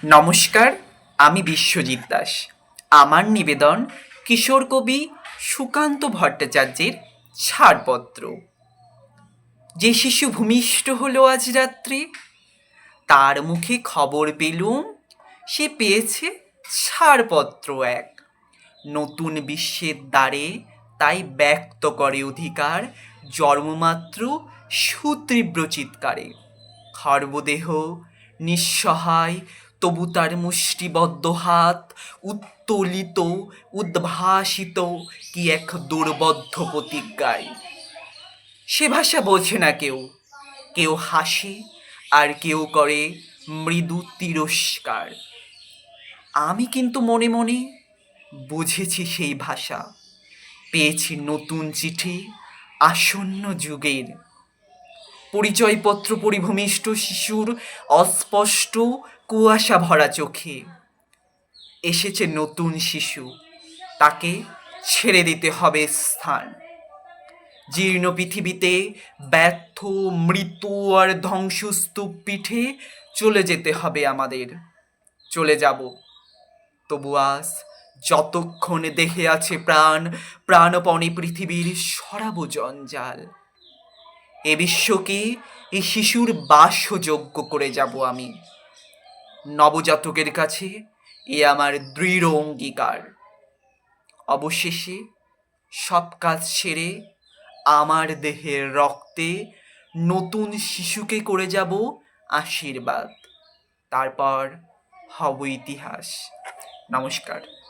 নমস্কার, আমি বিশ্বজিৎ দাস। আমার নিবেদন কিশোর কবি সুকান্ত ভট্টাচার্যের ছাড়পত্র। যে শিশু ভূমিষ্ঠ হলো আজ রাত্রে, তার মুখে খবর পেলুম সে পেয়েছে ছাড়পত্র এক। নতুন বিশ্বের দ্বারে তাই ব্যক্ত করে অধিকার, জন্মমাত্র সুতীব্র চিৎকারে। খর্বদেহ নিঃসহায়, তবু তার মুষ্টিবদ্ধ হাত উত্তোলিত, উদ্ভাসিত কি এক দুর্বদ্ধ প্রতিজ্ঞায়। সে ভাষা বোঝে না কেউ, কেউ হাসে আর কেউ করে মৃদু তিরস্কার। আমি কিন্তু মনে মনে বুঝেছি সেই ভাষা, পেয়েছি নতুন চিঠি আসন্ন যুগের। পরিচয়পত্র পরিভূমিষ্ঠ শিশুর অস্পষ্ট কুয়াশা ভরা চোখে। এসেছে নতুন শিশু, তাকে ছেড়ে দিতে হবে স্থান। জীর্ণ পৃথিবীতে ব্যর্থ, মৃত আর ধ্বংসস্তূপ পিঠে চলে যেতে হবে আমাদের। চলে যাব, তবু আজ যতক্ষণ দেহে আছে প্রাণ, প্রাণপণে পৃথিবীর সরাবো জঞ্জাল। এ বিশ্বকে এই শিশুর বাসযোগ্য করে যাব আমি। নবজাতকের কাছে এ আমার দৃঢ় অঙ্গীকার। অবশেষে সব কাজ সেরে আমার দেহের রক্তে নতুন শিশুকে করে যাব আশীর্বাদ। তারপর হব ইতিহাস। নমস্কার।